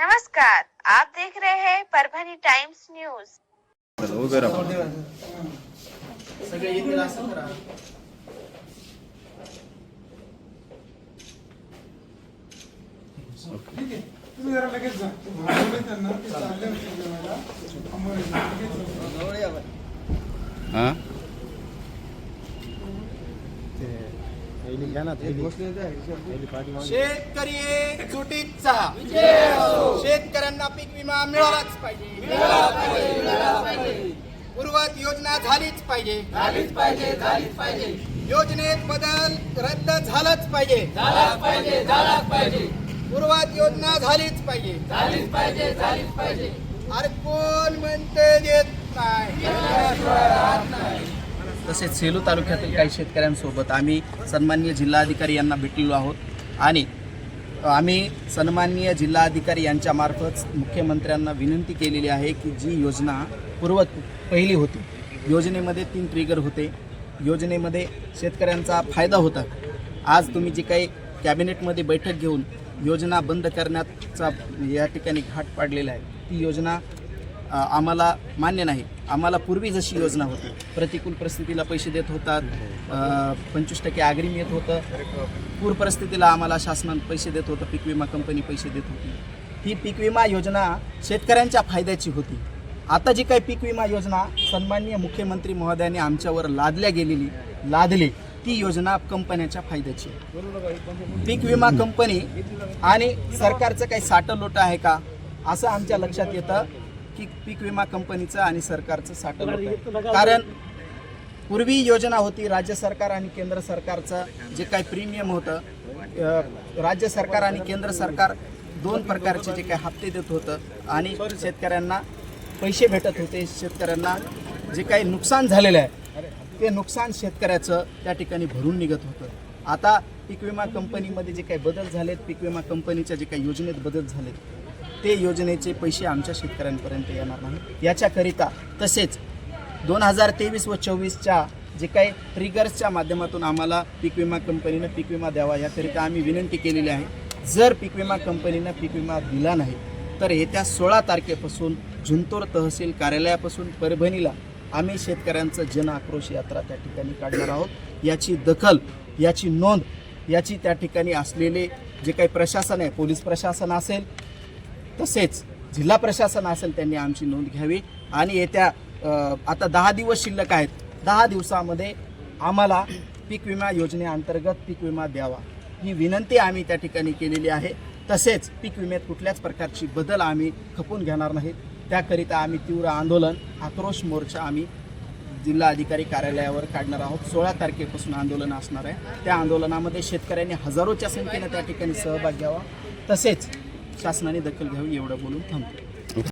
नमस्कार, आप देख रहे हैं परभणी टाइम्स न्यूज। सगळे येतील असं करा. ठीक आहे, तुम्ही जरा लगेच जा. त्यांना ते चालले होते जेवायला. हां शेतकरी एकजुटीचा शेतकऱ्यांना पीक विमा मिळालाच पाहिजे. पूर्वत योजना झालीच पाहिजे. योजनेत बदल रद्द झालाच पाहिजे. पूर्वत योजना झालीच पाहिजे. अरे कोण म्हणते देत नाही. तसेच सेलू तालुक्यातील काही शेतकऱ्यांसोबत आम्ही सन्माननीय जिल्हाधिकारी यांना भेटलेलो आहोत आणि आम्ही सन्माननीय जिल्हाधिकारी यांच्या मार्फत मुख्यमंत्र्यांना विनंती केलेली आहे की जी योजना पहिली होती, योजनेमध्ये 3 ट्रिगर होते, योजनेमध्ये शेतकऱ्यांचा फायदा होता. आज तुम्ही जी काही कॅबिनेटमध्ये बैठक घेऊन योजना बंद करण्याचा या ठिकाणी घाट पाडलेला आहे, ती योजना आम्हाला मान्य नाही. आम्हाला पूर्वी जशी योजना होती, प्रतिकूल परिस्थितीला पैसे देत होतात, 25% अग्रिम येत होतं, पूर परिस्थितीला आम्हाला शासनाने पैसे देत होतं, पीक विमा कंपनी पैसे देत होती. ही पीक विमा योजना शेतकऱ्यांच्या फायद्याची होती. आता जी काही पीक विमा योजना सन्माननीय मुख्यमंत्री महोदयांनी आमच्यावर लादली ती योजना कंपन्यांच्या फायद्याची. पीक विमा कंपनी आणि सरकारचं काही साठलोट आहे का असं आमच्या लक्षात येतं की पीक विमा कंपनीचं आणि सरकारचं साठलोट आहे. कारण पूर्वी योजना होती, राज्य सरकार आणि केंद्र सरकारचं जे काही प्रीमियम होतं, राज्य सरकार आणि केंद्र सरकार 2 प्रकारचे जे काही हप्ते देत होतं आणि शेतकऱ्यांना पैसे भेटत होते. शेतकऱ्यांना जे काही नुकसान झालेलं आहे ते नुकसान शेतकऱ्याचं त्या ठिकाणी भरून निघत होतं. आता पीक विमा कंपनीमध्ये जे काही बदल झालेत, पीक विमा कंपनीच्या जे काही योजनेत बदल झालेत, ते योजनेचे पैसे आमच्या शेतकऱ्यांपर्यंत येणार नाही. याच्याकरिता तसेच 2023 व 24च्या जे काही ट्रिगर्सच्या माध्यमातून आम्हाला पीक विमा कंपनीनं पीक विमा द्यावा याकरिता आम्ही विनंती केलेली आहे. जर पीक विमा कंपनीनं पीक विमा दिला नाही तर येत्या 16 तारखेपासून जिंतूर तहसील कार्यालयापासून परभणीला आम्ही शेतकऱ्यांचं जन आक्रोश यात्रा त्या ठिकाणी काढणार आहोत. याची दखल, याची नोंद, याची त्या ठिकाणी असलेले जे काही प्रशासन आहे, पोलीस प्रशासन असेल तसेच जिल्हा प्रशासन असेल, त्यांनी आमची नोंद घ्यावी आणि येत्या आता 10 दिवस शिल्लक आहेत, 10 दिवसामध्ये आम्हाला पीक विमा योजनेअंतर्गत पीक विमा द्यावा ही विनंती आम्ही त्या ठिकाणी केलेली आहे. तसेच पीक विम्यात कुठल्याच प्रकारची बदल आम्ही खपून घेणार नाहीत. त्याकरिता आम्ही तीव्र आंदोलन, आक्रोश मोर्चा आम्ही जिल्हा अधिकारी कार्यालयावर काढणार आहोत. 16 तारखेपासून आंदोलन असणार आहे. त्या आंदोलनामध्ये शेतकऱ्यांनी हजारोच्या संख्येने त्या ठिकाणी सहभाग घ्यावा. तसेच शासनाने दखल घ्यावी एवढं बोलून थांबतो.